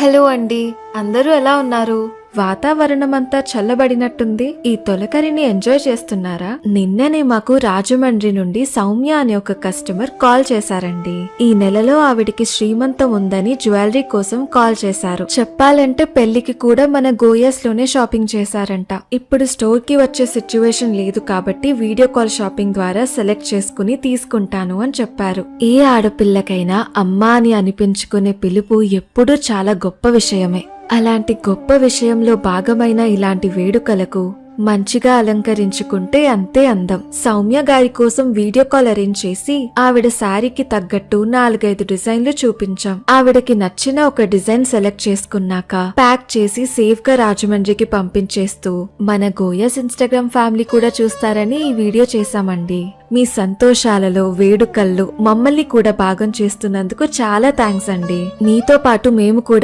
Hello అండి, అందరూ ఎలా ఉన్నారు? వాతావరణమంతా చల్లబడినట్టుంది. ఈ తొలకరిని ఎంజాయ్ చేస్తున్నారా? నిన్ననే మాకు రాజమండ్రి నుండి సౌమ్య అనే ఒక కస్టమర్ కాల్ చేశారండి. ఈ నెలలో ఆవిడికి శ్రీమంతం ఉందని జ్యువెలరీ కోసం కాల్ చేశారు. చెప్పాలంటే పెళ్లికి కూడా మన గోయాస్ లోనే షాపింగ్ చేశారంట. ఇప్పుడు స్టోర్ కి వచ్చే సిచ్యువేషన్ లేదు కాబట్టి వీడియో కాల్ షాపింగ్ ద్వారా సెలెక్ట్ చేసుకుని తీసుకుంటాను అని చెప్పారు. ఏ ఆడపిల్లకైనా అమ్మా అని అనిపించుకునే పిలుపు ఎప్పుడూ చాలా గొప్ప విషయమే. అలాంటి గొప్ప విషయంలో భాగమైన ఇలాంటి వేడుకలకు మంచిగా అలంకరించుకుంటే అంతే అందం. సౌమ్య గారి కోసం వీడియో కాల్ అరేంజ్ చేసి ఆవిడ శారీకి తగ్గట్టు 4-5 డిజైన్లు చూపించాం. ఆవిడకి నచ్చిన ఒక డిజైన్ సెలెక్ట్ చేసుకున్నాక ప్యాక్ చేసి సేఫ్ గా రాజమండ్రికి పంపించేస్తూ మన గోయాస్ ఇన్స్టాగ్రామ్ ఫ్యామిలీ కూడా చూస్తారని ఈ వీడియో చేశామండి. మీ సంతోషాలలో వేడుకల్లో మమ్మల్ని కూడా భాగం చేస్తున్నందుకు చాలా థ్యాంక్స్ అండి. మీతో పాటు మేము కూడా